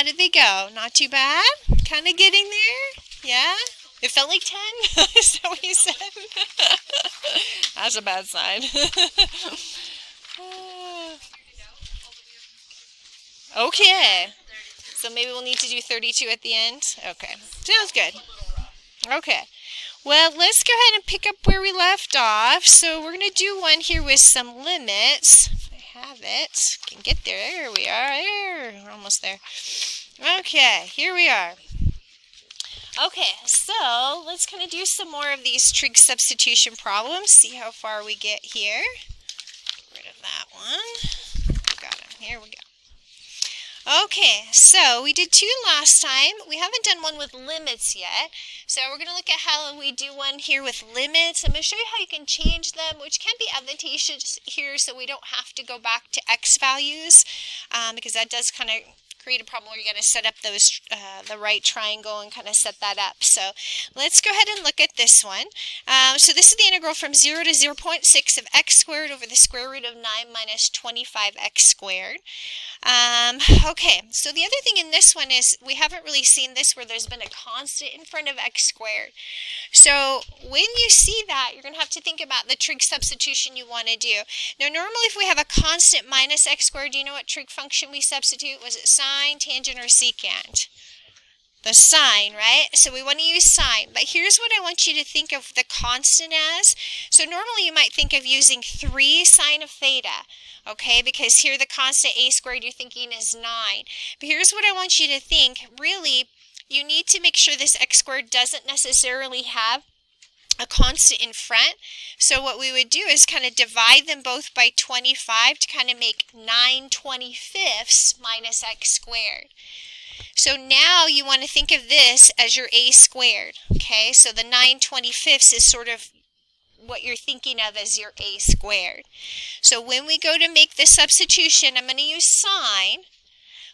did they go? Not too bad? Kind of getting there? Yeah? It felt like 10? Is that what you said? That's a bad sign. Okay. So maybe we'll need to do 32 at the end? Okay. Sounds good. Okay. Well, let's go ahead and pick up where we left off. So we're going to do one here with some limits. If I have it. Can get there. There we are. There. We're almost there. Okay. Here we are. Okay, so let's kind of do some more of these trig substitution problems. See how far we get here. Get rid of that one. Got it. Here we go. Okay, so we did 2 last time. We haven't done one with limits yet. So we're going to look at how we do one here with limits. I'm going to show you how you can change them, which can be advantageous here so we don't have to go back to x values, because that does kind of create a problem where you got to set up those the right triangle and kind of set that up. So let's go ahead and look at this one. So this is the integral from 0 to 0.6 of x squared over the square root of 9 minus 25x squared. Okay, so the other thing in this one is we haven't really seen this where there's been a constant in front of x squared. So when you see that, you're going to have to think about the trig substitution you want to do. Now normally if we have a constant minus x squared, do you know what trig function we substitute? Was it sine, tangent, or secant? The sine, right? So we want to use sine. But here's what I want you to think of the constant as. So normally you might think of using 3 sine of theta. Okay, because here the constant a squared you're thinking is 9. But here's what I want you to think. Really, you need to make sure this x squared doesn't necessarily have a constant in front. So what we would do is kind of divide them both by 25 to kind of make 9/25 minus x squared. So now you want to think of this as your a squared. Okay, so the 9/25 is sort of what you're thinking of as your a squared. So when we go to make the substitution, I'm going to use sine.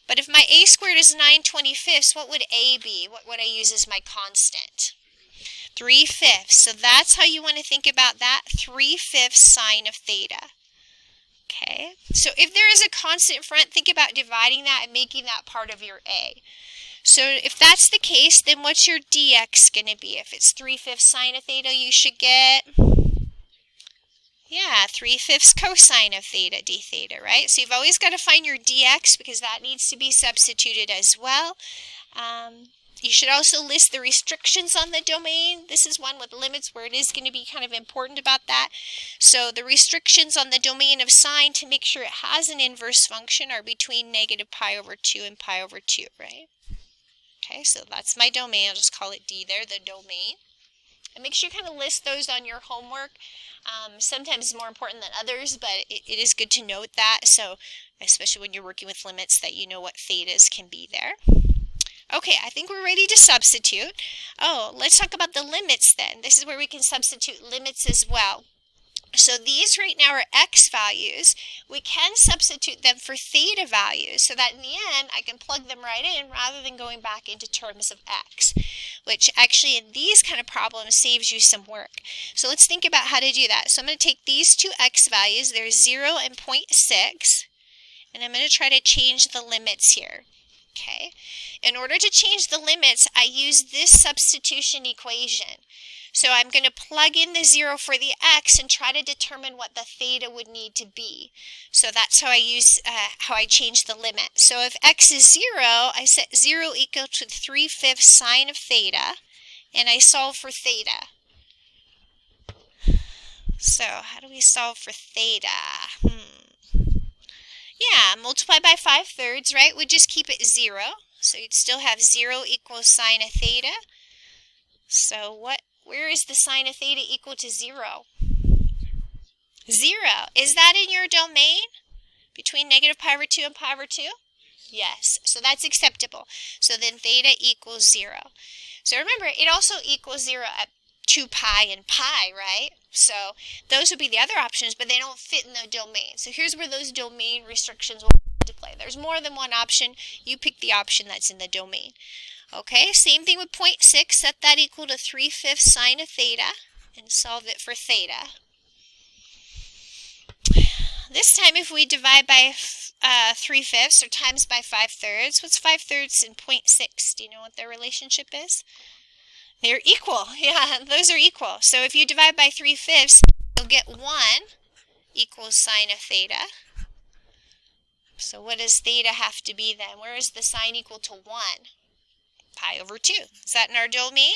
But if my a squared is 9/25, what would a be? What would I use as my constant? 3/5. So that's how you want to think about that, 3/5 sine of theta. Okay, so if there is a constant in front, think about dividing that and making that part of your a. So if that's the case, then what's your dx going to be? If it's 3/5 sine of theta, you should get, yeah, 3/5 cosine of theta d theta, right? So you've always got to find your dx because that needs to be substituted as well. You should also list the restrictions on the domain. This is one with limits where it is going to be kind of important about that. So the restrictions on the domain of sine to make sure it has an inverse function are between negative pi over 2 and pi over 2, right? Okay, so that's my domain. I'll just call it D there, the domain. And make sure you kind of list those on your homework. Sometimes it's more important than others, but it is good to note that. So especially when you're working with limits that you know what thetas can be there. Okay, I think we're ready to substitute. Oh, let's talk about the limits then. This is where we can substitute limits as well. So these right now are x values. We can substitute them for theta values so that in the end I can plug them right in rather than going back into terms of x, which actually in these kind of problems saves you some work. So let's think about how to do that. So I'm going to take these two x values, they're 0 and 0.6, and I'm going to try to change the limits here. Okay, in order to change the limits, I use this substitution equation. So I'm going to plug in the 0 for the x and try to determine what the theta would need to be. So that's how I change the limit. So if x is 0, I set 0 equal to 3/5 sine of theta, and I solve for theta. So how do we solve for theta? Yeah, multiply by 5/3, right? We'd just keep it 0. So you'd still have 0 equals sine of theta. So where is the sine of theta equal to 0? 0. Is that in your domain? Between negative pi over 2 and pi over 2? Yes. So that's acceptable. So then theta equals 0. So remember, it also equals 0 at 2 pi and pi, right? So those would be the other options, but they don't fit in the domain. So here's where those domain restrictions will come into play. There's more than one option. You pick the option that's in the domain. Okay, same thing with 0.6. Set that equal to 3/5 sine of theta and solve it for theta. this time if we divide by 3/5 or times by 5/3, what's 5/3 and 0.6? Do you know what their relationship is? They're equal. Yeah, those are equal. So if you divide by 3/5, you'll get 1 equals sine of theta. So what does theta have to be then? Where is the sine equal to 1? Pi over 2. Is that in our domain?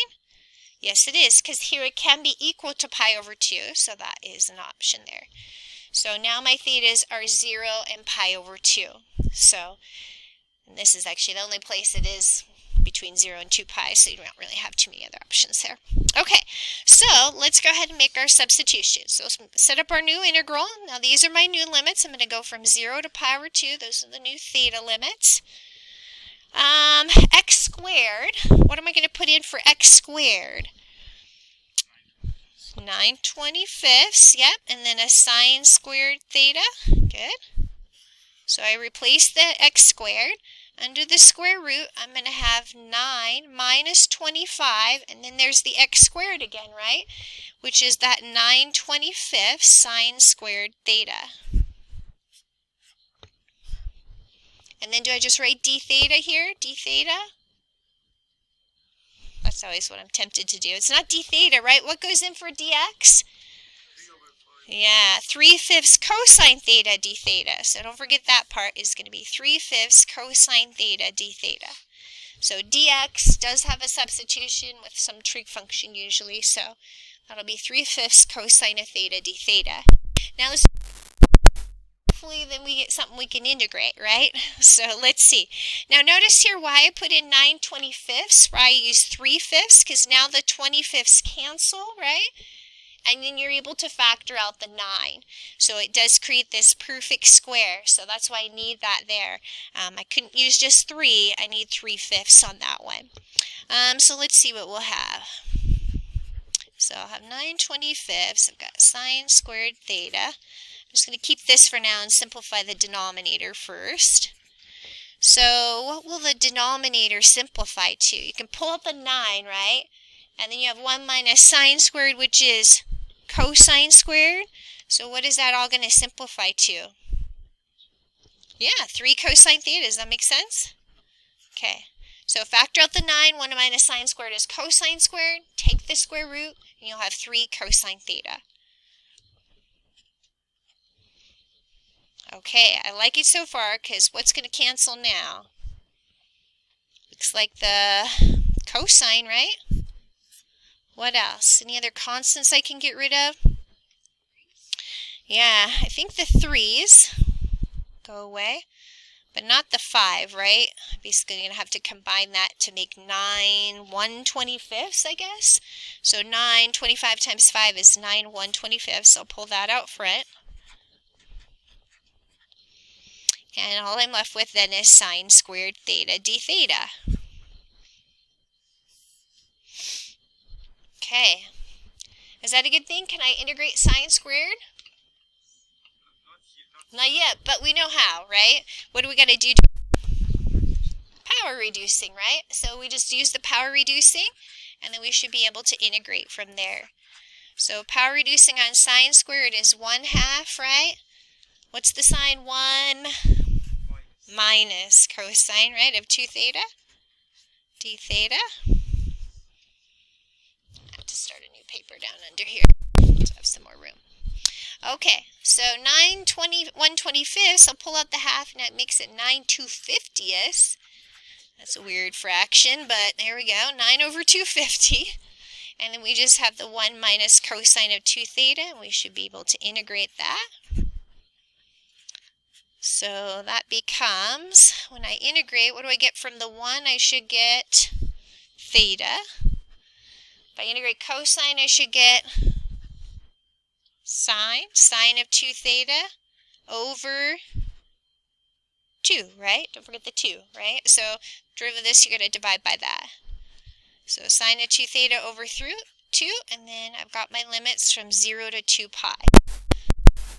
Yes, it is, because here it can be equal to pi over 2, so that is an option there. So now my thetas are 0 and pi over 2. So and this is actually the only place it is between 0 and 2 pi, so you don't really have too many other options there. Okay, so let's go ahead and make our substitutions. So let's set up our new integral. Now these are my new limits. I'm going to go from 0 to pi over 2. Those are the new theta limits. X squared, what am I going to put in for x squared? 9/25, yep, and then a sine squared theta, good. So I replace the x squared. Under the square root, I'm going to have 9 minus 25, and then there's the x squared again, right? Which is that 9/25 sine squared theta. And then do I just write d theta here? D theta? That's always what I'm tempted to do. It's not d theta, right? What goes in for dx? Yeah, 3/5 cosine theta d theta. So don't forget that part is going to be 3/5 cosine theta d theta. So dx does have a substitution with some trig function usually. So that'll be 3/5 cosine of theta d theta. Now let's hopefully then we get something we can integrate, right? So let's see. Now notice here why I put in 9/25, why I use 3/5, because now the 25ths cancel, right? And then you're able to factor out the 9. So it does create this perfect square. So that's why I need that there. I couldn't use just 3. I need 3/5 on that one. So let's see what we'll have. So I'll have 9/25. I've got sine squared theta. I'm just going to keep this for now and simplify the denominator first. So what will the denominator simplify to? You can pull up a 9, right? And then you have 1 minus sine squared, which is cosine squared. So what is that all going to simplify to? Yeah, 3 cosine theta. Does that make sense? Okay. So factor out the 9. 1 minus sine squared is cosine squared. Take the square root, and you'll have 3 cosine theta. Okay, I like it so far because what's going to cancel now? Looks like the cosine, right? What else? Any other constants I can get rid of? Yeah, I think the 3's go away, but not the 5, right? Basically, going to have to combine that to make 9 1/25, I guess. So 9/25 times 5 is 9 1/25. I'll pull that out front. And all I'm left with then is sine squared theta d theta. Okay. Is that a good thing? Can I integrate sine squared? Not yet, but we know how, right? What do we got to do? Power reducing, right? So we just use the power reducing, and then we should be able to integrate from there. So power reducing on sine squared is 1/2, right? What's the sign? 1 minus cosine, right, of 2 theta, d theta. I have to start a new paper down under here to have some more room. Okay, so 9 1/25, I'll pull out the half, and that makes it 9 2/50. That's a weird fraction, but there we go, 9 over 250. And then we just have the 1 minus cosine of 2 theta, and we should be able to integrate that. So that becomes, when I integrate, what do I get from the 1? I should get theta. If I integrate cosine, I should get sine of 2 theta over 2, right? Don't forget the 2, right? So derivative of this, you're going to divide by that. So sine of 2 theta over 2, and then I've got my limits from 0 to 2 pi.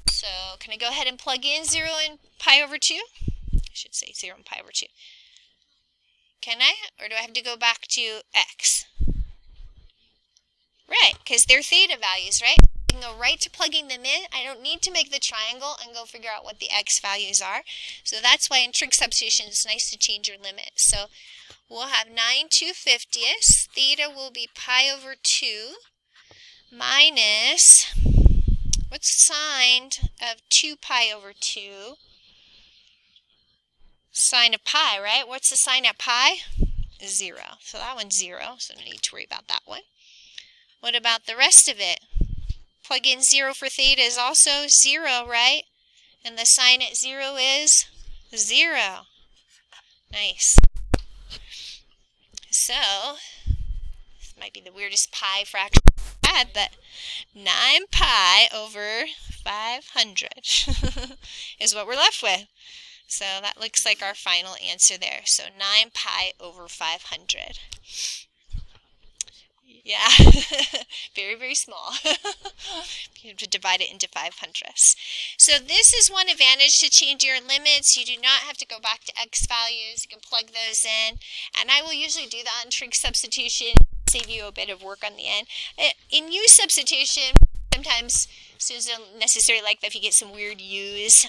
So can I go ahead and plug in 0 and pi over 2? I should say 0 and pi over 2. Can I? Or do I have to go back to x? Right, because they're theta values, right? can go right to plugging them in. I don't need to make the triangle and go figure out what the x values are. So that's why in trig substitution it's nice to change your limit. So we'll have 9 2/50. Theta will be pi over 2 minus, what's the sign of 2 pi over 2? Sine of pi, right? What's the sign at pi? 0. So that one's 0, so no need to worry about that one. What about the rest of it? Plug in 0 for theta is also 0, right? And the sign at 0 is 0. Nice. So, this might be the weirdest pi fraction I had, but 9 pi over 500 is what we're left with. So that looks like our final answer there. So 9 pi over 500. Yeah, very, very small. You have to divide it into 500ths. So this is one advantage to change your limits. You do not have to go back to x values. You can plug those in. And I will usually do that in trig substitution, save you a bit of work on the end. In u substitution, sometimes students don't necessarily like that if you get some weird u's.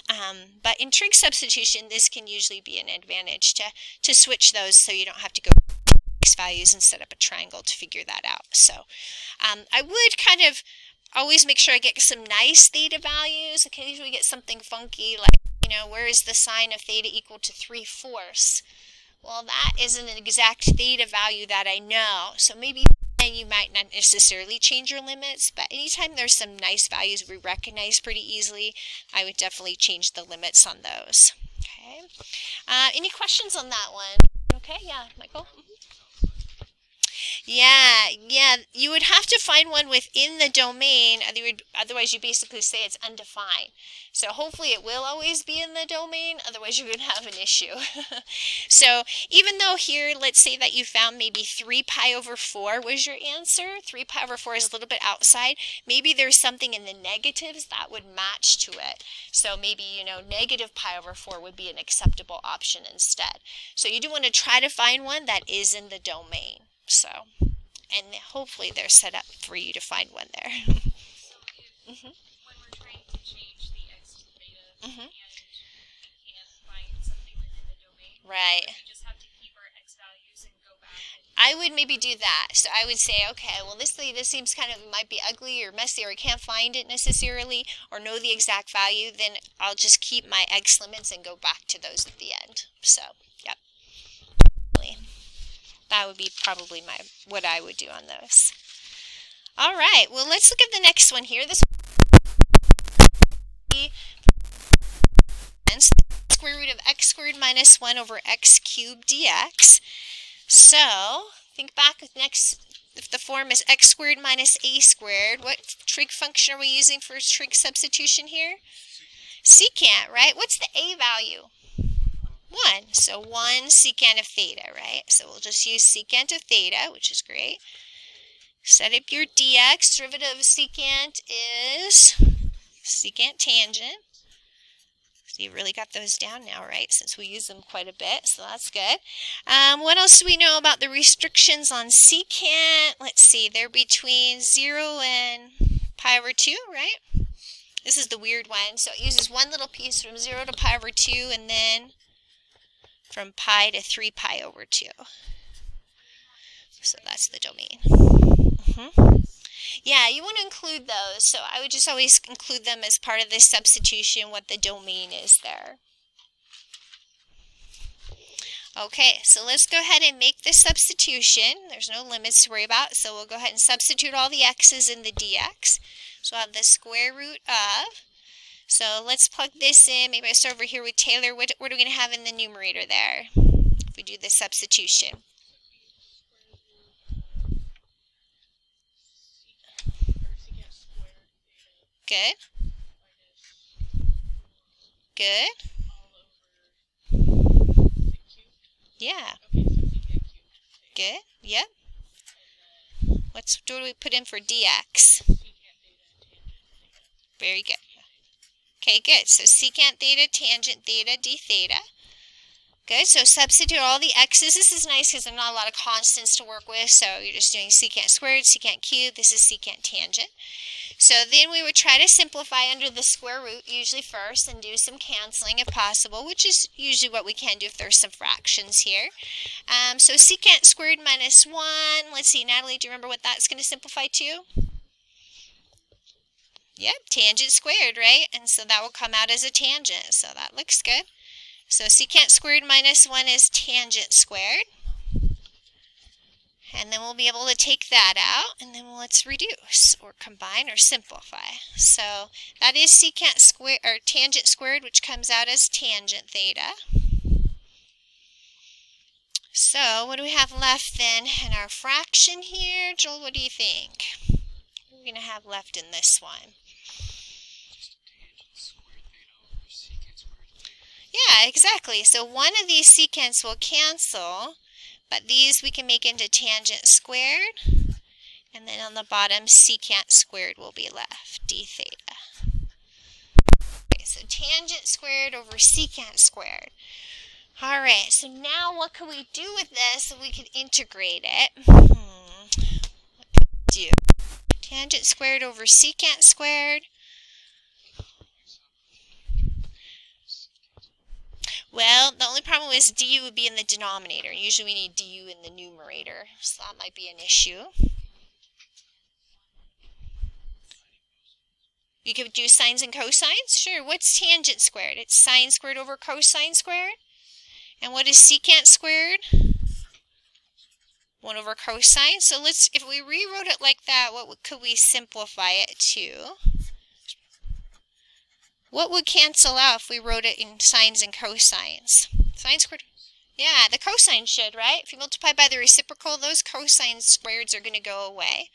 But in trig substitution, this can usually be an advantage to switch those so you don't have to go x values and set up a triangle to figure that out. So I would kind of always make sure I get some nice theta values. Occasionally we get something funky like, where is the sine of theta equal to 3/4? Well, that isn't an exact theta value that I know. So maybe then you might not necessarily change your limits, but anytime there's some nice values we recognize pretty easily, I would definitely change the limits on those. Okay. Any questions on that one? Okay, yeah, Michael? Yeah, you would have to find one within the domain, otherwise you basically say it's undefined. So hopefully it will always be in the domain, otherwise you're going to have an issue. So even though here, let's say that you found maybe 3 pi over 4 was your answer, 3 pi over 4 is a little bit outside, maybe there's something in the negatives that would match to it. So maybe, negative pi over 4 would be an acceptable option instead. So you do want to try to find one that is in the domain. So, and hopefully they're set up for you to find one there. So if, when we're trying to change the x to theta, and we can't find something within the domain, right? We just have to keep our x values and go back. I would maybe do that. So I would say, okay, well this theta seems might be ugly or messy, or I can't find it necessarily, or know the exact value. Then I'll just keep my x limits and go back to those at the end. So, yep. That would be probably what I would do on those. All right, well, let's look at the next one here. This square root of x squared minus 1 over x cubed dx. So think back, if the form is x squared minus a squared, what trig function are we using for trig substitution here? Secant, right? What's the a value? 1. So 1 secant of theta, right? So we'll just use secant of theta, which is great. Set up your dx. Derivative of secant is secant tangent. So you really got those down now, right? Since we use them quite a bit, so that's good. What else do we know about the restrictions on secant? Let's see, they're between 0 and pi over 2, right? This is the weird one. So it uses one little piece from 0 to pi over 2, and then from pi to 3 pi over 2. So that's the domain. Yeah, you want to include those. So I would just always include them as part of this substitution, what the domain is there. Okay, so let's go ahead and make this substitution. There's no limits to worry about, so we'll go ahead and substitute all the x's in the dx. So we'll have the square root of. So let's plug this in. Maybe I start over here with Taylor. What are we going to have in the numerator there if we do the substitution? Good. Good. Yeah. Good. Yep. What do we put in for dx? Very good. Okay, good. So secant theta, tangent theta, d theta. Good, so substitute all the x's. This is nice because there's not a lot of constants to work with, so you're just doing secant squared, secant cubed. This is secant tangent. So then we would try to simplify under the square root usually first and do some canceling if possible, which is usually what we can do if there's some fractions here. So secant squared minus 1. Let's see, Natalie, do you remember what that's going to simplify to? Yep, tangent squared, right? And so that will come out as a tangent, so that looks good. So secant squared minus 1 is tangent squared. And then we'll be able to take that out, and then let's reduce, or combine, or simplify. So that is secant squared, or tangent squared, which comes out as tangent theta. So what do we have left then in our fraction here? Joel, what do you think? What are we going to have left in this one? Yeah, exactly. So one of these secants will cancel, but these we can make into tangent squared. And then on the bottom, secant squared will be left, d theta. Okay, so tangent squared over secant squared. All right, so now what can we do with this so we can integrate it? What can we do? Tangent squared over secant squared. Well, the only problem is du would be in the denominator. Usually we need du in the numerator, so that might be an issue. You could do sines and cosines? Sure. What's tangent squared? It's sine squared over cosine squared. And what is secant squared? 1 over cosine. So if we rewrote it like that, what could we simplify it to? What would cancel out if we wrote it in sines and cosines? Sine squared? Yeah, the cosine should, right? If you multiply by the reciprocal, those cosine squareds are going to go away.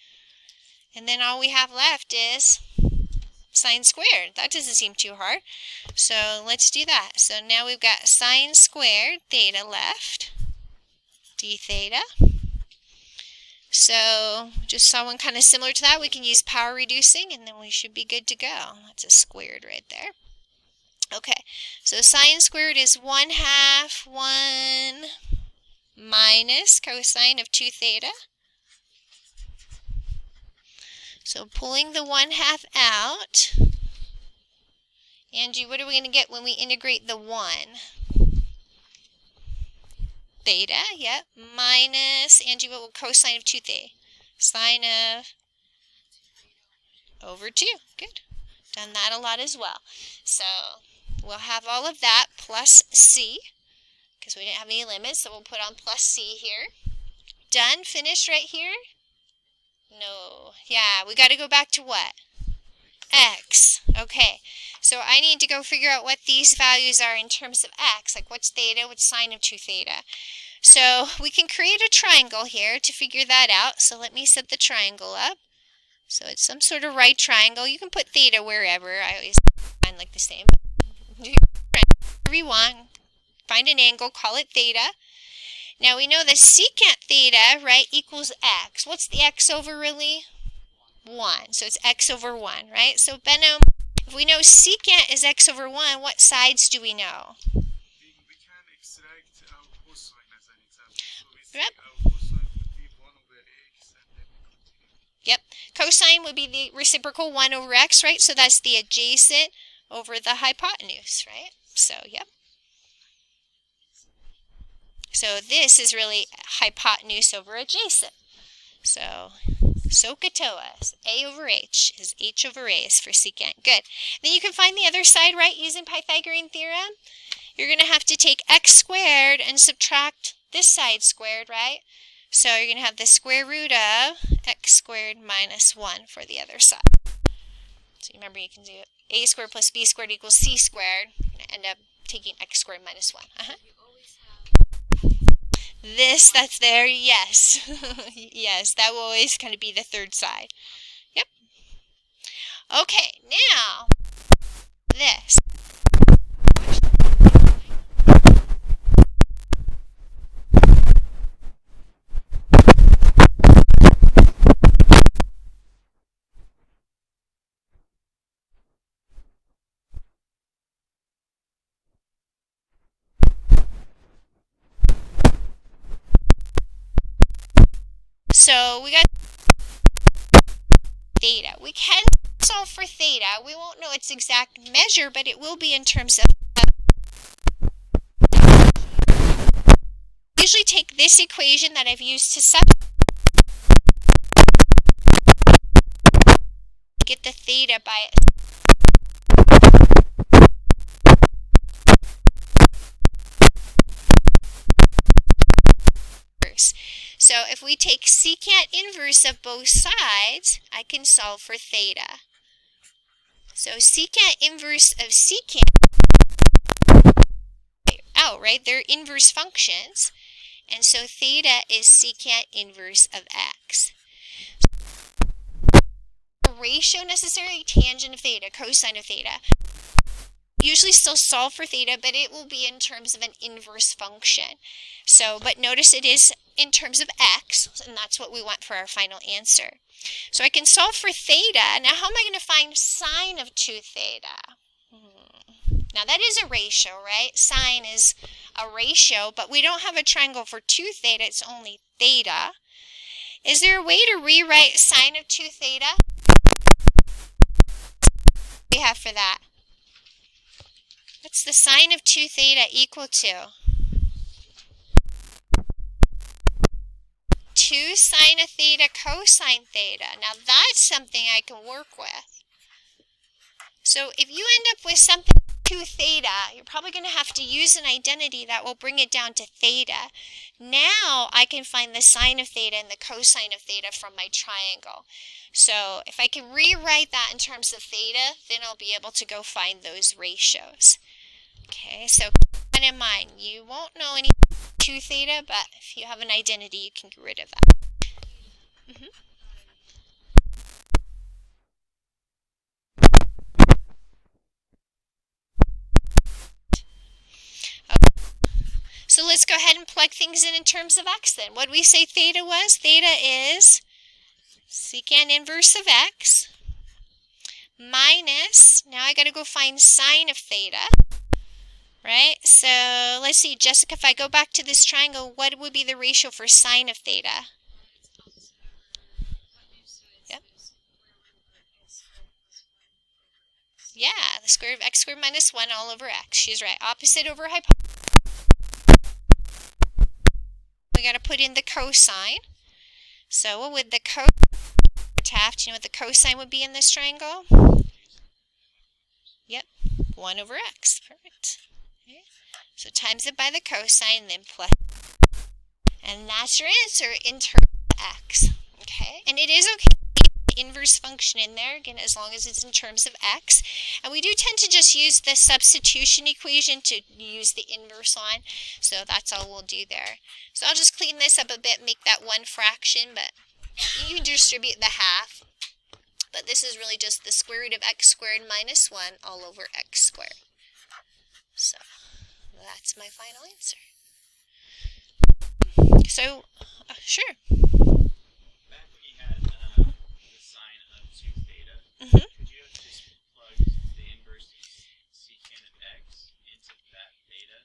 And then all we have left is sine squared. That doesn't seem too hard. So let's do that. So now we've got sine squared theta left, d theta. So just saw one kind of similar to that. We can use power reducing, and then we should be good to go. That's a squared right there. Okay, so sine squared is 1/2 1 minus cosine of 2 theta. So pulling the 1/2 out. Angie, what are we going to get when we integrate the 1? Theta, yep, minus, Angie, what will cosine of 2 theta? Sine of over 2. Good. Done that a lot as well. So we'll have all of that plus c, because we didn't have any limits, so we'll put on plus c here. Done, finished right here? No. Yeah, we got to go back to what? X. Okay, so I need to go figure out what these values are in terms of x, like what's theta, what's sine of 2 theta. So we can create a triangle here to figure that out. So let me set the triangle up. So it's some sort of right triangle. You can put theta wherever. I always find like the same. Wherever you want. Find an angle, call it theta. Now we know the secant theta, right, equals x. What's the x over really? 1. So it's x over 1, right? So Benham, if we know secant is x over 1, what sides do we know? We can extract our cosine as an example. So we say Yep. our cosine would be 1 over x, and then we continue. Yep. Cosine would be the reciprocal 1 over x, right? So that's the adjacent over the hypotenuse, right? So, yep. So this is really hypotenuse over adjacent. So SOHCAHTOA, so A over H is H over A is for secant. Good. Then you can find the other side, right, using Pythagorean theorem. You're going to have to take x squared and subtract this side squared, right? So you're going to have the square root of x squared minus 1 for the other side. So remember, you can do a squared plus b squared equals c squared. You're going to end up taking x squared minus 1. This, that's there, yes. Yes, that will always kind of be the third side. Yep. Okay, now, this. So we got theta. We can solve for theta. We won't know its exact measure, but it will be in terms of... Usually take this equation that I've used to get the theta by so if we take secant inverse of both sides, I can solve for theta. So secant inverse of secant, right? They're inverse functions. And so theta is secant inverse of x. Ratio necessarily, tangent of theta, cosine of theta. Usually still solve for theta, but it will be in terms of an inverse function. So, but notice it is in terms of x, and that's what we want for our final answer. So I can solve for theta. Now how am I going to find sine of 2 theta? Now that is a ratio, right? Sine is a ratio, but we don't have a triangle for 2 theta, it's only theta. Is there a way to rewrite sine of 2 theta? What do we have for that? What's the sine of 2 theta equal to? 2 sine of theta cosine theta. Now that's something I can work with. So if you end up with something 2 theta, you're probably going to have to use an identity that will bring it down to theta. Now I can find the sine of theta and the cosine of theta from my triangle. So if I can rewrite that in terms of theta, then I'll be able to go find those ratios. Okay, so keep that in mind. You won't know any 2 theta, but if you have an identity, you can get rid of that. So let's go ahead and plug things in terms of x then. What did we say theta was? Theta is secant inverse of x minus, now I got to go find sine of theta, right? So let's see, Jessica, if I go back to this triangle, what would be the ratio for sine of theta? Yep. Yeah, the square of x squared minus 1 all over x. She's right. Opposite over hypotenuse. We got to put in the cosine. So what would the cosine, Taft, you know what the cosine would be in this triangle? Yep, 1 over x. Perfect. Okay. So times it by the cosine, then plus. And that's your answer in terms of x. Okay? And it is okay to leave the inverse function in there, again, as long as it's in terms of x. And we do tend to just use the substitution equation to use the inverse on. So that's all we'll do there. So I'll just clean this up a bit, make that 1 fraction, but you can distribute the half. But this is really just the square root of x squared minus 1 all over x squared. So that's my final answer. So, sure. Back when you had the sine of 2 theta, could you have just plugged the inverse secant of x into that theta?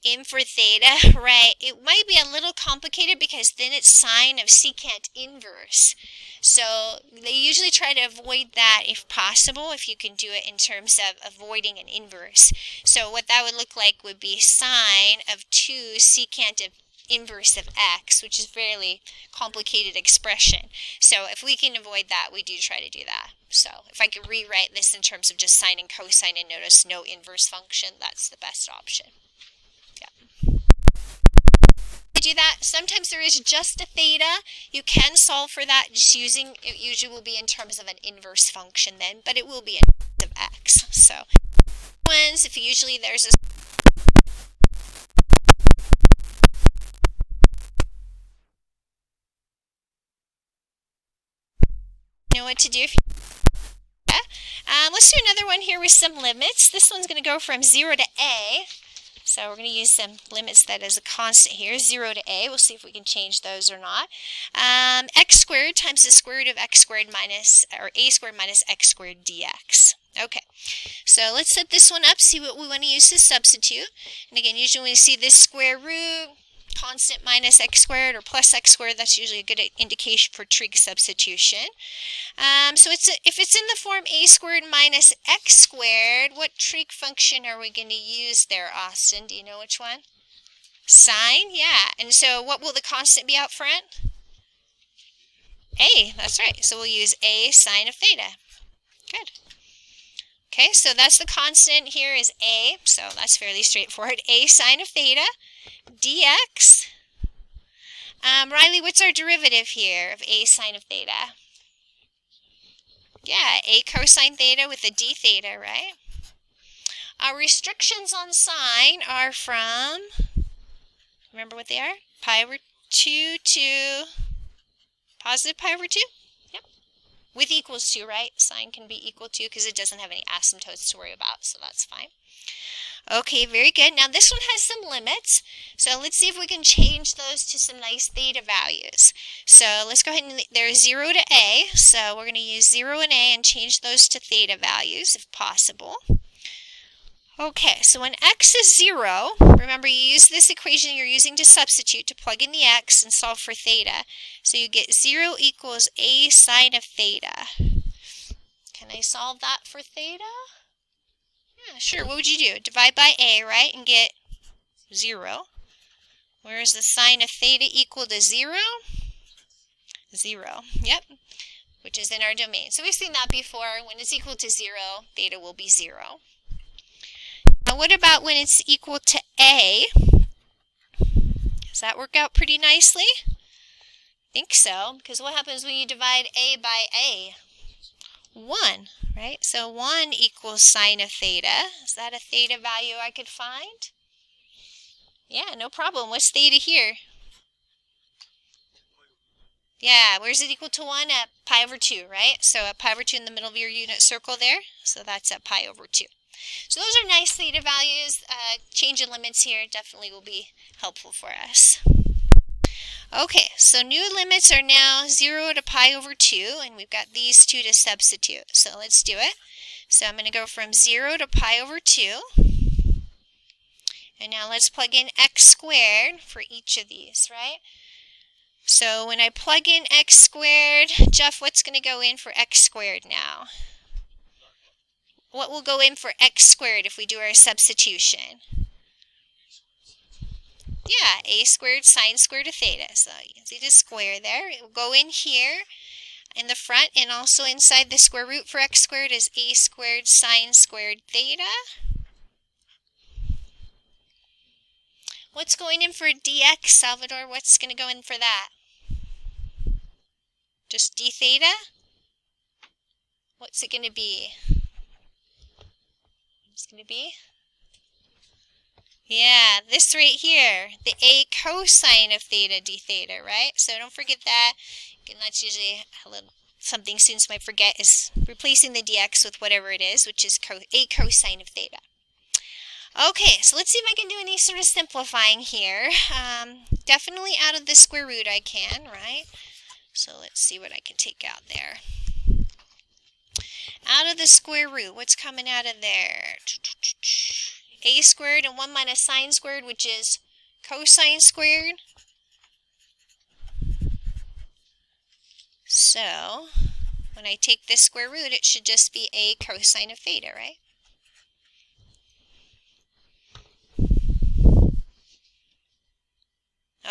In for theta, right. It might be a little complicated because then it's sine of secant inverse. So they usually try to avoid that if possible, if you can do it in terms of avoiding an inverse. So what that would look like would be sine of 2 secant of inverse of x, which is a fairly complicated expression. So if we can avoid that, we do try to do that. So if I could rewrite this in terms of just sine and cosine and notice no inverse function, that's the best option. Do that. Sometimes there is just a theta. You can solve for that just using, it usually will be in terms of an inverse function then, but it will be in terms of x. So ones, if usually there's a know what to do if you let's do another one here with some limits. This one's going to go from 0 to a. So we're going to use some limits that is a constant here, 0 to a. We'll see if we can change those or not. X squared times the square root of x squared minus, or a squared minus x squared dx. Okay, so let's set this one up, see what we want to use to substitute. And again, usually when we see this square root, constant minus x squared or plus x squared, that's usually a good indication for trig substitution. So if it's in the form a squared minus x squared, what trig function are we going to use there, Austin? Do you know which one? Sine, yeah. And so what will the constant be out front? A, that's right. So we'll use a sine of theta. Good. Okay, so that's the constant here is a, so that's fairly straightforward. A sine of theta dx. Riley, what's our derivative here of a sine of theta? Yeah, a cosine theta with a d theta, right? Our restrictions on sine are from, remember what they are? Pi over 2 to positive pi over 2? Yep. With equals to, right? Sine can be equal to because it doesn't have any asymptotes to worry about, so that's fine. Okay, very good. Now this one has some limits, so let's see if we can change those to some nice theta values. So let's go ahead and, there's 0 to a, so we're going to use 0 and a and change those to theta values if possible. Okay, so when x is 0, remember you use this equation you're using to substitute to plug in the x and solve for theta. So you get 0 equals a sine of theta. Can I solve that for theta? Yeah, sure. What would you do? Divide by a, right, and get 0. Where is the sine of theta equal to 0? 0, yep, which is in our domain. So we've seen that before. When it's equal to 0, theta will be 0. Now what about when it's equal to a? Does that work out pretty nicely? I think so, because what happens when you divide a by a? 1, right? So 1 equals sine of theta. Is that a theta value I could find? Yeah, no problem. What's theta here? Yeah, where's it equal to 1? At pi over 2, right? So at pi over 2 in the middle of your unit circle there. So that's at pi over 2. So those are nice theta values. Change in limits here definitely will be helpful for us. Okay, so new limits are now 0 to pi over 2, and we've got these two to substitute. So let's do it. So I'm going to go from 0 to pi over 2. And now let's plug in x squared for each of these, right? So when I plug in x squared, Jeff, what's going to go in for x squared now? What will go in for x squared if we do our substitution? Yeah, a squared sine squared of theta. So you see the square there. It will go in here in the front, and also inside the square root for x squared is a squared sine squared theta. What's going in for dx, Salvador? What's going to go in for that? Just d theta? What's it going to be? It's going to be? Yeah, this right here, the a cosine of theta d theta, right? So don't forget that. And that's usually a little something students might forget is replacing the dx with whatever it is, which is a cosine of theta. Okay, so let's see if I can do any sort of simplifying here. Definitely out of the square root I can, right? So let's see what I can take out there. Out of the square root, what's coming out of there? A squared and 1 minus sine squared, which is cosine squared. So when I take this square root, it should just be a cosine of theta, right?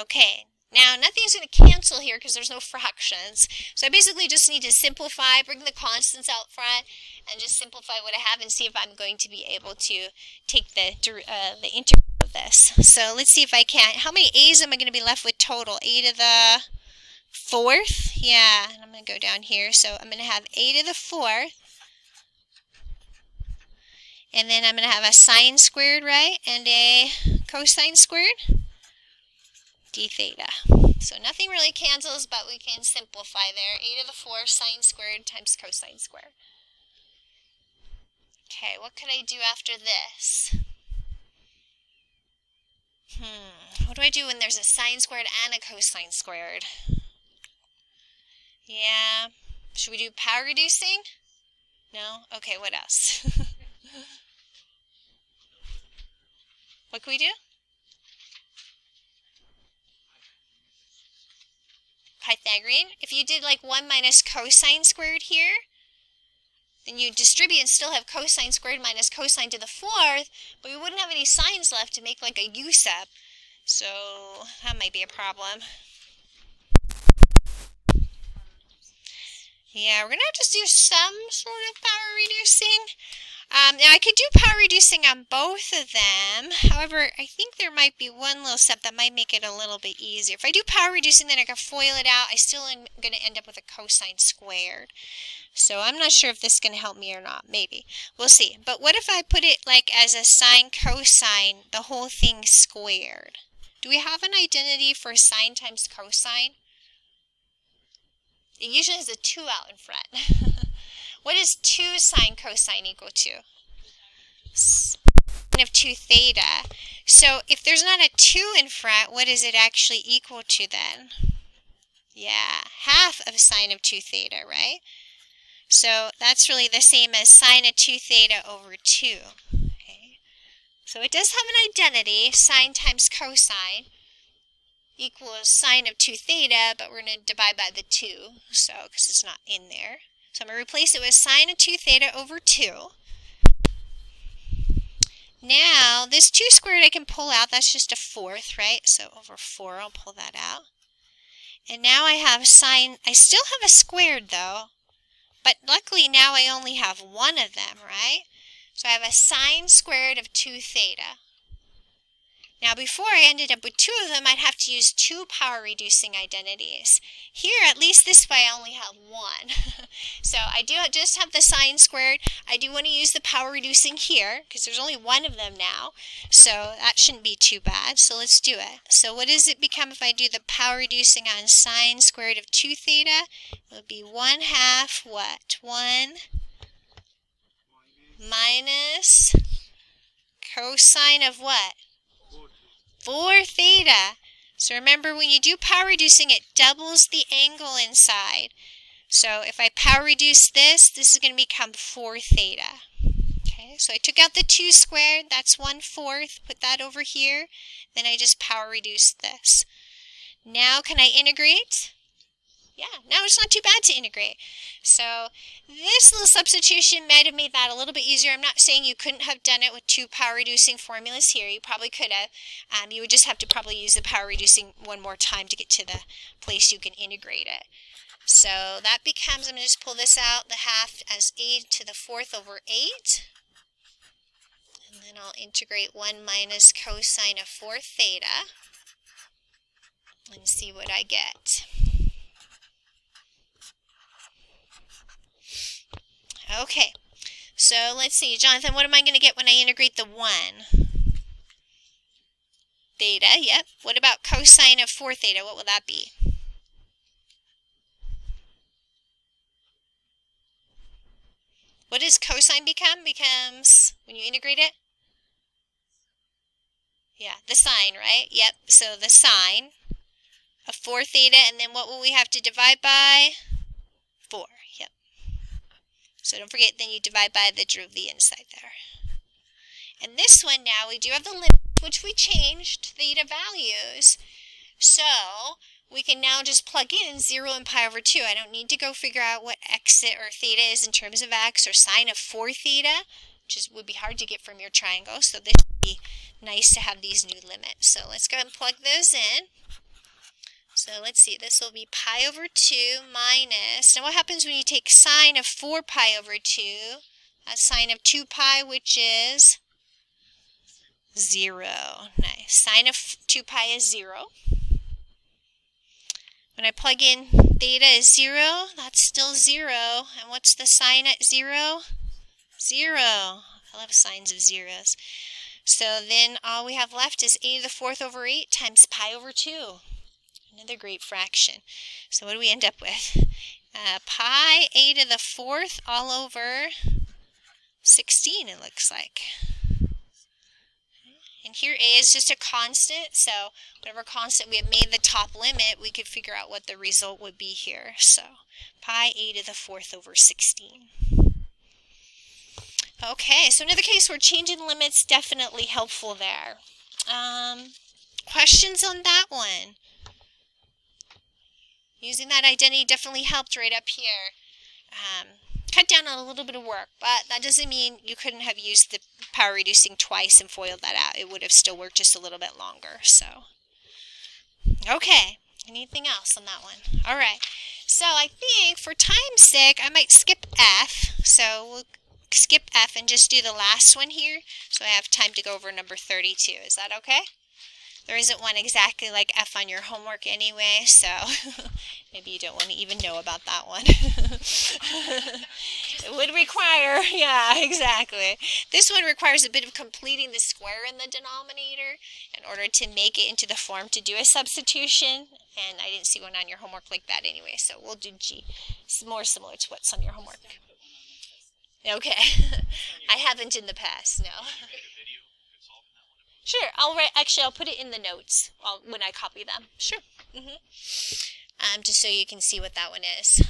Okay, now nothing's going to cancel here because there's no fractions. So I basically just need to simplify, bring the constants out front, and just simplify what I have and see if I'm going to be able to take the integral of this. So let's see if I can. How many a's am I going to be left with total? A to the 4th? Yeah, and I'm going to go down here. So I'm going to have a to the 4th. And then I'm going to have a sine squared, right? And a cosine squared. D theta. So nothing really cancels, but we can simplify there. A to the 4 sine squared times cosine squared. Okay, what could I do after this? What do I do when there's a sine squared and a cosine squared? Yeah, should we do power reducing? No? Okay, what else? What can we do? Pythagorean. If you did like 1 minus cosine squared here, then you distribute and still have cosine squared minus cosine to the 4th, but we wouldn't have any signs left to make like a u sub. So that might be a problem. Yeah, we're going to have to do some sort of power reducing. Now I could do power reducing on both of them. However, I think there might be one little step that might make it a little bit easier. If I do power reducing, then I can FOIL it out. I still am going to end up with a cosine squared. So I'm not sure if this is going to help me or not. Maybe. We'll see. But what if I put it like as a sine cosine, the whole thing squared? Do we have an identity for sine times cosine? It usually has a 2 out in front. What is 2 sine cosine equal to? Sine of 2 theta. So if there's not a 2 in front, what is it actually equal to then? Yeah, half of sine of 2 theta, right? So that's really the same as sine of 2 theta over 2. Okay. So it does have an identity, sine times cosine equals sine of 2 theta, but we're going to divide by the 2, so because it's not in there. So I'm going to replace it with sine of 2 theta over 2. Now, this 2 squared I can pull out. That's just a 4th, right? So over 4, I'll pull that out. And now I have sine. I still have a squared, though. But luckily now I only have one of them, right? So I have a sine squared of 2 theta. Now before I ended up with 2 of them, I'd have to use 2 power reducing identities. Here, at least this way, I only have 1. So I do just have the sine squared. I do want to use the power reducing here, because there's only one of them now. So that shouldn't be too bad. So let's do it. So what does it become if I do the power reducing on sine squared of 2 theta? It would be 1/2 what? 1 minus cosine of what? 4 theta. So remember, when you do power reducing, it doubles the angle inside. So if I power reduce this, this is going to become 4 theta. Okay, so I took out the 2 squared, that's 1/4, put that over here, then I just power reduce this. Now can I integrate? Yeah, now it's not too bad to integrate. So this little substitution might have made that a little bit easier. I'm not saying you couldn't have done it with 2 power reducing formulas here. You probably could have. You would just have to probably use the power reducing one more time to get to the place you can integrate it. So that becomes, I'm going to just pull this out, the half as a to the 4th over 8. And then I'll integrate 1 minus cosine of 4 theta. And see what I get. Okay, so let's see, Jonathan, what am I going to get when I integrate the 1? Theta, yep. What about cosine of 4 theta? What will that be? What does cosine become? Becomes, when you integrate it? Yeah, the sine, right? Yep, so the sine of 4 theta, and then what will we have to divide by? 4, yep. So don't forget, then you divide by the derivative inside there. And this one now, we do have the limit, which we changed theta values. So we can now just plug in 0 and pi over 2. I don't need to go figure out what x or theta is in terms of x, or sine of 4 theta, which would be hard to get from your triangle. So this would be nice to have these new limits. So let's go ahead and plug those in. So let's see, this will be pi over 2 minus, now what happens when you take sine of 4 pi over 2? That's sine of 2 pi, which is 0. Nice. Sine of 2 pi is 0. When I plug in theta is 0, that's still 0. And what's the sine at 0? 0. I love signs of zeros. So then all we have left is a to the 4th over 8 times pi over 2. Another great fraction. So what do we end up with? Pi a to the 4th all over 16, it looks like. And here a is just a constant, so whatever constant we have made the top limit, we could figure out what the result would be here. So pi a to the 4th over 16. Okay, so another case where changing limits definitely helpful there. Questions on that one? Using that identity definitely helped right up here. Cut down on a little bit of work, but that doesn't mean you couldn't have used the power reducing twice and foiled that out. It would have still worked just a little bit longer. So, okay. Anything else on that one? All right. So I think for time's sake, I might skip F. So we'll skip F and just do the last one here. So I have time to go over number 32. Is that okay? There isn't one exactly like F on your homework anyway, so maybe you don't want to even know about that one. It would require, yeah, exactly. This one requires a bit of completing the square in the denominator in order to make it into the form to do a substitution, and I didn't see one on your homework like that anyway, so we'll do G. It's more similar to what's on your homework. Okay. I haven't in the past, no. Sure, I'll put it in the notes when I copy them. Sure. Just so you can see what that one is.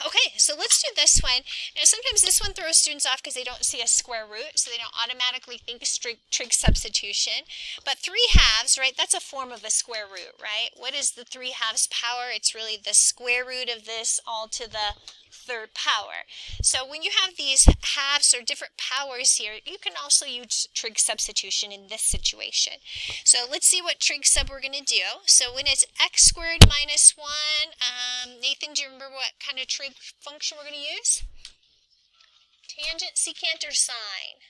Okay, so let's do this one. Now, sometimes this one throws students off because they don't see a square root, so they don't automatically think trig substitution. But 3/2, right, that's a form of a square root, right? What is the 3/2 power? It's really the square root of this all to the third power. So when you have these halves or different powers here, you can also use trig substitution in this situation. So let's see what trig sub we're going to do. So when it's x squared minus 1, Nathan, do you remember what kind of trig function we're going to use? Tangent, secant, or sine?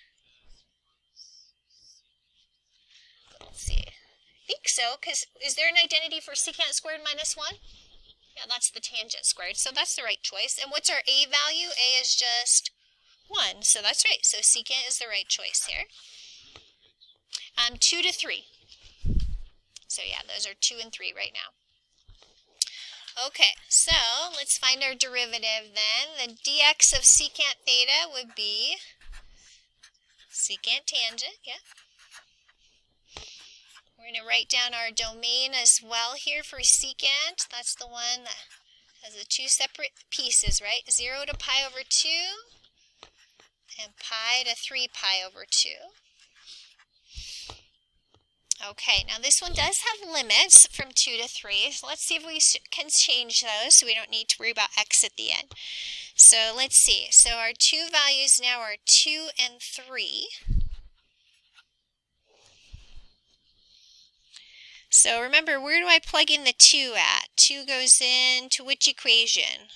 Let's see. I think so, because is there an identity for secant squared minus 1? Yeah, that's the tangent squared, so that's the right choice. And what's our a value? A is just 1, so that's right. So secant is the right choice here. 2 to 3. So yeah, those are 2 and 3 right now. Okay, so let's find our derivative then. The dx of secant theta would be secant tangent, yeah. We're going to write down our domain as well here for secant. That's the one that has the two separate pieces, right? 0 to pi over 2 and pi to 3 pi over 2. Okay, now this one does have limits from 2 to 3. So let's see if we can change those so we don't need to worry about x at the end. So let's see. So our two values now are 2 and 3. So remember, where do I plug in the 2 at? 2 goes into which equation?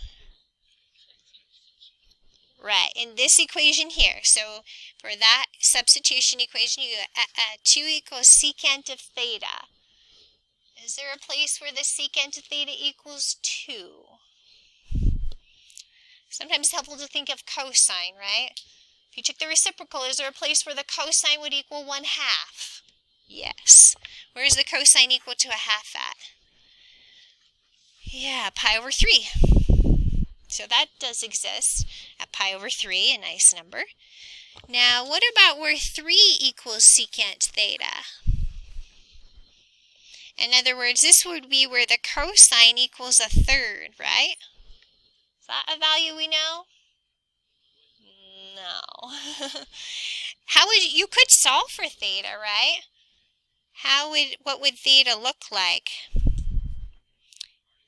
Right, in this equation here. So for that substitution equation, you go 2 equals secant of theta. Is there a place where the secant of theta equals 2? Sometimes it's helpful to think of cosine, right? If you took the reciprocal, is there a place where the cosine would equal 1/2? Yes. Where is the cosine equal to 1/2 at? Yeah, pi over 3. So that does exist at pi over 3, a nice number. Now, what about where 3 equals secant theta? In other words, this would be where the cosine equals 1/3, right? Is that a value we know? No. You could solve for theta, right? What would theta look like?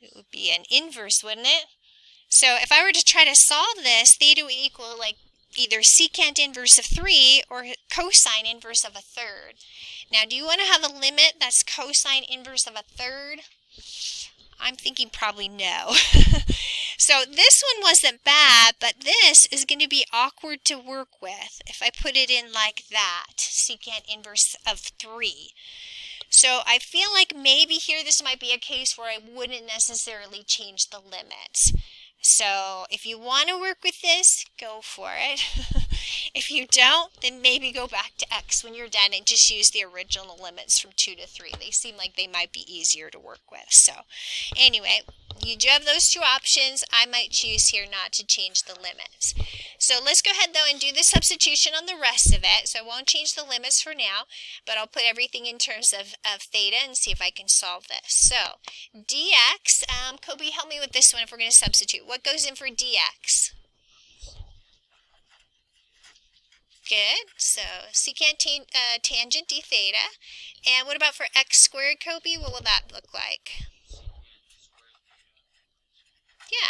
It would be an inverse, wouldn't it? So if I were to try to solve this, theta would equal like either secant inverse of 3 or cosine inverse of 1/3. Now, do you want to have a limit that's cosine inverse of 1/3? I'm thinking probably no. So this one wasn't bad, but this is going to be awkward to work with if I put it in like that, secant inverse of 3. So I feel like maybe here this might be a case where I wouldn't necessarily change the limits. So if you want to work with this, go for it. If you don't, then maybe go back to x when you're done and just use the original limits from 2 to 3. They seem like they might be easier to work with. So anyway, you do have those two options. I might choose here not to change the limits. So let's go ahead though and do the substitution on the rest of it. So I won't change the limits for now, but I'll put everything in terms of theta and see if I can solve this. So dx, Kobe, help me with this one if we're going to substitute. What goes in for dx? Good. So secant tangent d theta. And what about for x squared, Kobe? What will that look like?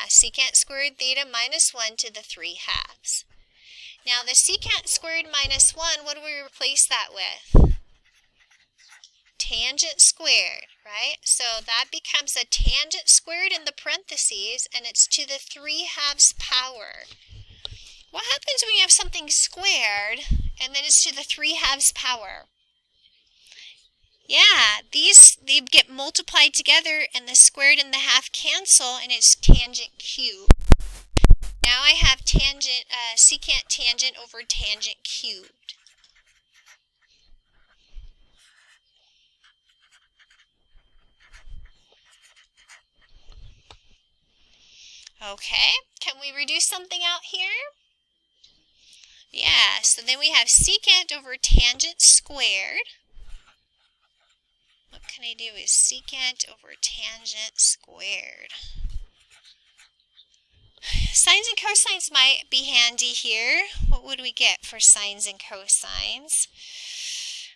secant squared theta minus 1 to the 3/2. Now the secant squared minus 1, what do we replace that with? Tangent squared, right? So that becomes a tangent squared in the parentheses, and it's to the 3/2 power. What happens when you have something squared and then it's to the 3/2 power? Yeah, they get multiplied together and the squared and the half cancel, and it's tangent cubed. Now I have tangent, secant tangent over tangent cubed. Okay, can we reduce something out here? Yeah, so then we have secant over tangent squared. What can I do with secant over tangent squared? Sines and cosines might be handy here. What would we get for sines and cosines?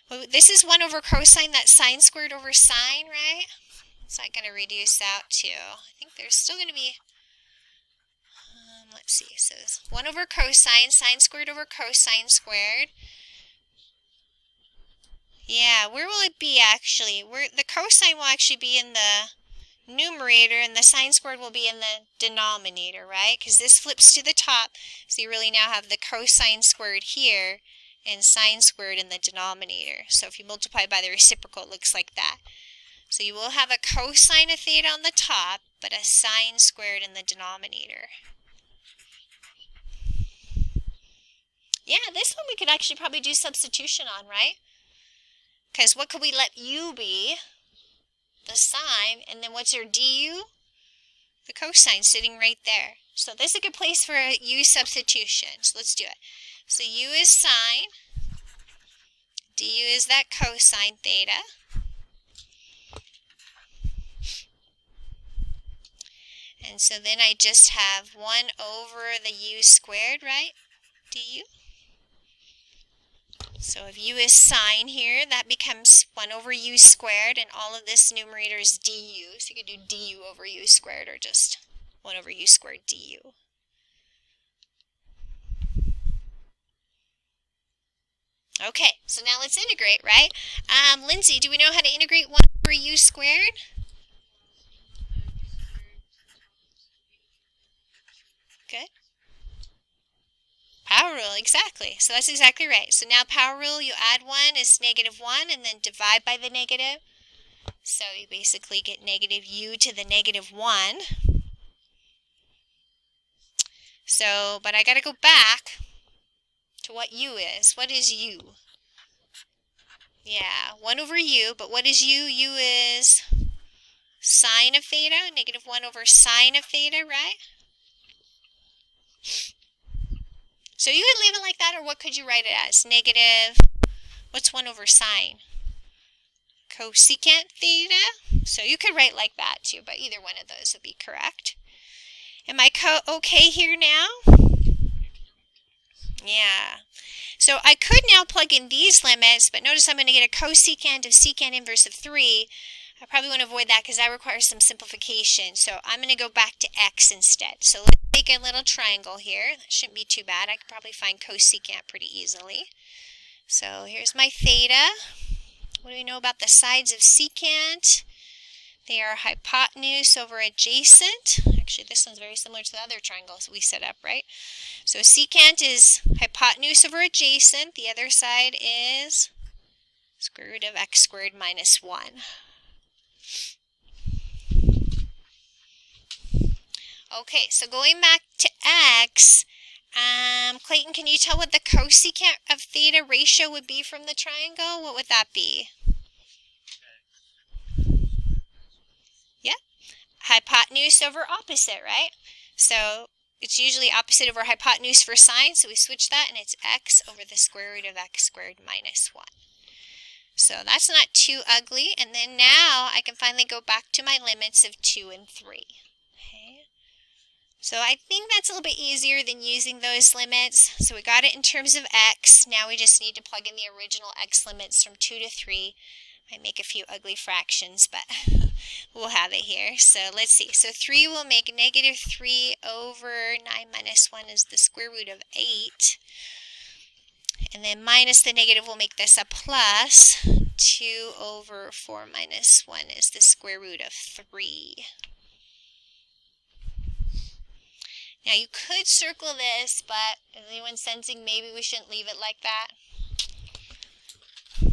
Well, this is 1 over cosine, that's sine squared over sine, right? What's that going to reduce out to? I think there's still going to be, let's see, it says 1 over cosine, sine squared over cosine squared. Yeah, where will it be actually? The cosine will actually be in the numerator and the sine squared will be in the denominator, right? Because this flips to the top, so you really now have the cosine squared here and sine squared in the denominator. So if you multiply by the reciprocal, it looks like that. So you will have a cosine of theta on the top, but a sine squared in the denominator. Yeah, this one we could actually probably do substitution on, right? Because what could we let u be? The sine, and then what's your du? The cosine sitting right there. So this is a good place for a u substitution. So let's do it. So u is sine, du is that cosine theta. And so then I just have 1 over the u squared, right? Du. So if u is sine here, that becomes 1 over u squared, and all of this numerator is du. So you could do du over u squared, or just 1 over u squared du. Okay, so now let's integrate, right? Lindsay, do we know how to integrate 1 over u squared? Good. Power rule, exactly. So that's exactly right. So now power rule, you add 1 is -1 and then divide by the negative. So you basically get negative u to the -1. So, but I got to go back to what u is. What is u? Yeah, 1 over u, but what is u? U is sine of theta, -1 over sine of theta, right? So you could leave it like that, or what could you write it as? Negative, what's 1 over sine? Cosecant theta? So you could write like that too, but either one of those would be correct. Am I okay here now? Yeah. So I could now plug in these limits, but notice I'm going to get a cosecant of secant inverse of 3. I probably want to avoid that because that requires some simplification. So I'm going to go back to x instead. So let's make a little triangle here. That shouldn't be too bad. I could probably find cosecant pretty easily. So here's my theta. What do we know about the sides of secant? They are hypotenuse over adjacent. Actually, this one's very similar to the other triangles we set up, right? So secant is hypotenuse over adjacent. The other side is square root of x squared minus 1. Okay, so going back to x, Clayton, can you tell what the cosecant of theta ratio would be from the triangle? What would that be? Yeah, hypotenuse over opposite, right? So it's usually opposite over hypotenuse for sine, so we switch that, and it's x over the square root of x squared minus 1. So that's not too ugly, and then now I can finally go back to my limits of 2 and 3. Okay. So I think that's a little bit easier than using those limits. So we got it in terms of x. Now we just need to plug in the original x limits from 2 to 3. Might make a few ugly fractions, but we'll have it here. So let's see. So 3 will make negative 3 over 9 minus 1 is the square root of 8. And then minus the negative will make this a plus. 2 over 4 minus 1 is the square root of 3. Now you could circle this, but is anyone sensing maybe we shouldn't leave it like that?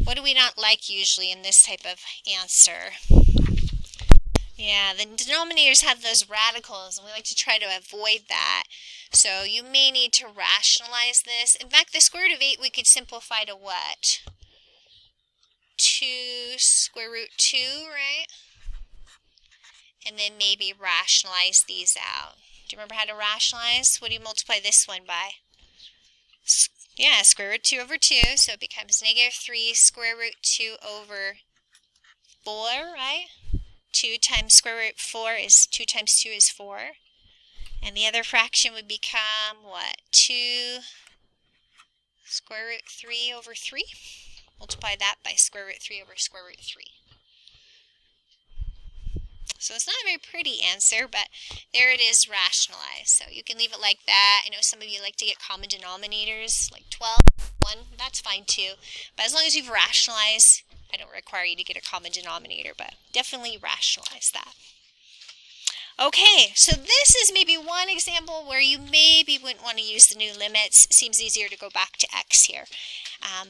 What do we not like usually in this type of answer? Yeah, the denominators have those radicals, and we like to try to avoid that. So you may need to rationalize this. In fact, the square root of 8 we could simplify to what? 2 square root 2, right? And then maybe rationalize these out. Do you remember how to rationalize? What do you multiply this one by? Yeah, square root 2 over 2, so it becomes negative 3 square root 2 over 4, right? 2 times square root 4 is 2 times 2 is 4. And the other fraction would become what? 2 square root 3 over 3. Multiply that by square root 3 over square root 3. So it's not a very pretty answer, but there it is rationalized. So you can leave it like that. I know some of you like to get common denominators, like 12, 1, that's fine too. But as long as you've rationalized, I don't require you to get a common denominator, but definitely rationalize that. Okay, so this is maybe one example where you maybe wouldn't want to use the new limits. It seems easier to go back to x here.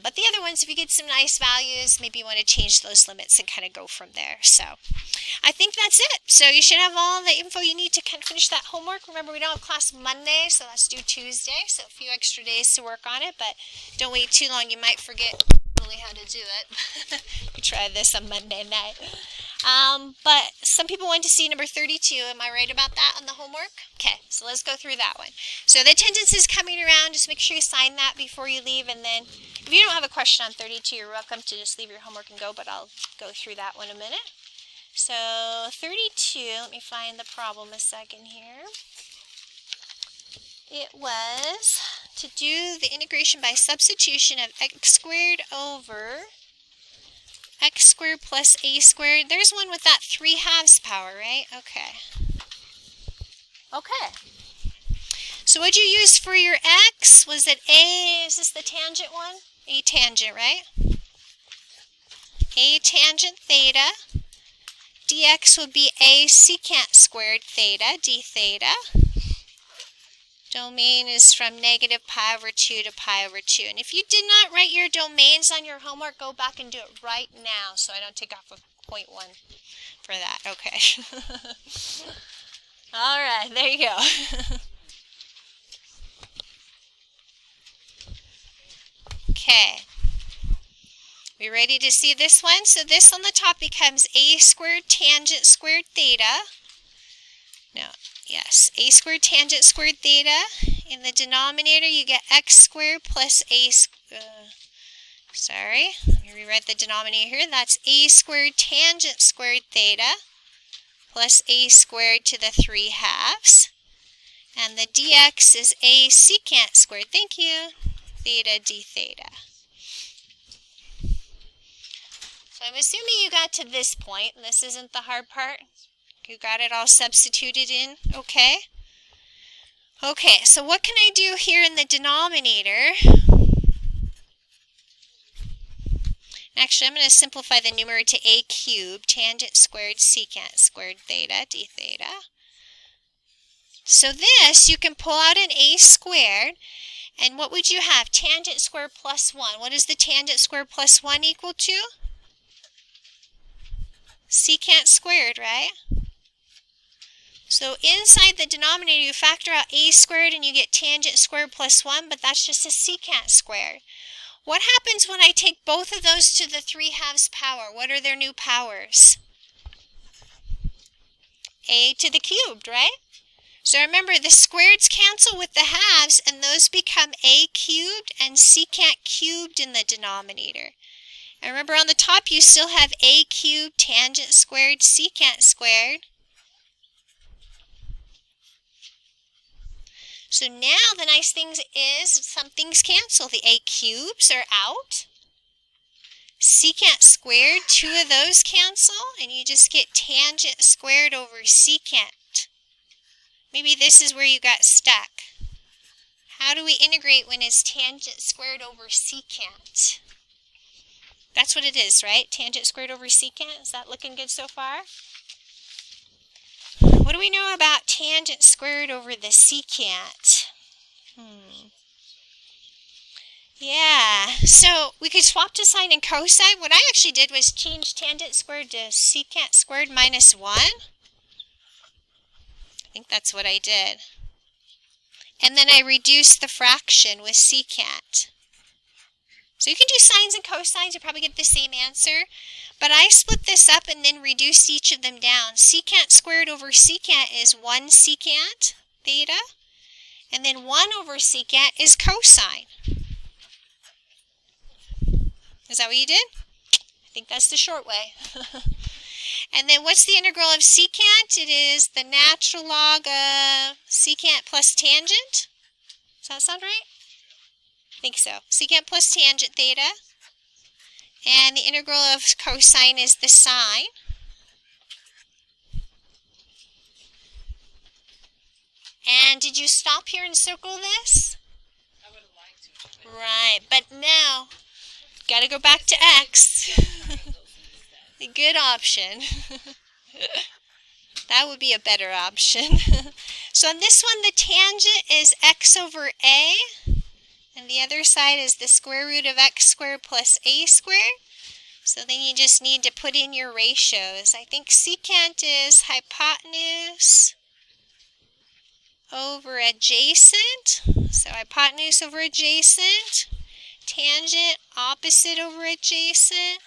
But the other ones, if you get some nice values, maybe you want to change those limits and kind of go from there. So I think that's it. So you should have all the info you need to kind of finish that homework. Remember, we don't have class Monday, so that's due Tuesday. So a few extra days to work on it, but don't wait too long. You might forget really how to do it. You try this on Monday night. But some people want to see number 32. Am I right about that on the homework? Okay, so let's go through that one. So the attendance is coming around. Just make sure you sign that before you leave. And then if you don't have a question on 32, you're welcome to just leave your homework and go, but I'll go through that one in a minute. So 32, let me find the problem a second here. It was to do the integration by substitution of x squared over x squared plus a squared. There's one with that 3/2 power, right? Okay. Okay. So what'd you use for your x? Was it a, is this the tangent one? A tangent, right? A tangent theta. Dx would be a secant squared theta, d theta. Domain is from negative pi over 2 to pi over 2. And if you did not write your domains on your homework, go back and do it right now so I don't take off a 0.1 for that. Okay. All right, there you go. Okay. We ready to see this one? So this on the top becomes a squared tangent squared theta. No. Yes, a squared tangent squared theta. In the denominator, you get x squared plus a, sorry, let me rewrite the denominator here. That's a squared tangent squared theta plus a squared to the 3/2. And the dx is a secant squared, thank you, theta d theta. So I'm assuming you got to this point. This isn't the hard part. You got it all substituted in, okay? Okay, so what can I do here in the denominator? Actually, I'm going to simplify the numerator to a cubed, tangent squared secant squared theta, d theta. So this, you can pull out an a squared, and what would you have? Tangent squared plus 1. What is the tangent squared plus 1 equal to? Secant squared, right? So inside the denominator, you factor out a squared and you get tangent squared plus 1, but that's just a secant squared. What happens when I take both of those to the 3/2 power? What are their new powers? A to the cubed, right? So remember, the squareds cancel with the halves, and those become a cubed and secant cubed in the denominator. And remember, on the top, you still have a cubed, tangent squared, secant squared. So now the nice thing is some things cancel. The a cubes are out. secant squared, two of those cancel, and you just get tangent squared over secant. Maybe this is where you got stuck. How do we integrate when it's tangent squared over secant? That's what it is, right? Tangent squared over secant. Is that looking good so far? What do we know about tangent squared over the secant? Yeah, so we could swap to sine and cosine. What I actually did was change tangent squared to secant squared minus 1. I think that's what I did. And then I reduced the fraction with secant. So you can do sines and cosines, you'll probably get the same answer. But I split this up and then reduced each of them down. Secant squared over secant is 1 secant theta. And then 1 over secant is cosine. Is that what you did? I think that's the short way. And then what's the integral of secant? It is the natural log of secant plus tangent. Does that sound right? I think so. Secant plus tangent theta. And the integral of cosine is the sine. And did you stop here and circle this? I would have liked to. Right, but now, got to go back to x. A good option. That would be a better option. So on this one, the tangent is x over a. And the other side is the square root of x squared plus a squared. So then you just need to put in your ratios. I think secant is hypotenuse over adjacent. So hypotenuse over adjacent. Tangent opposite over adjacent.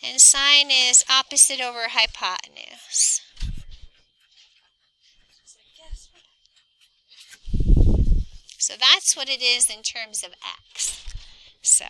And sine is opposite over hypotenuse. So that's what it is in terms of x. So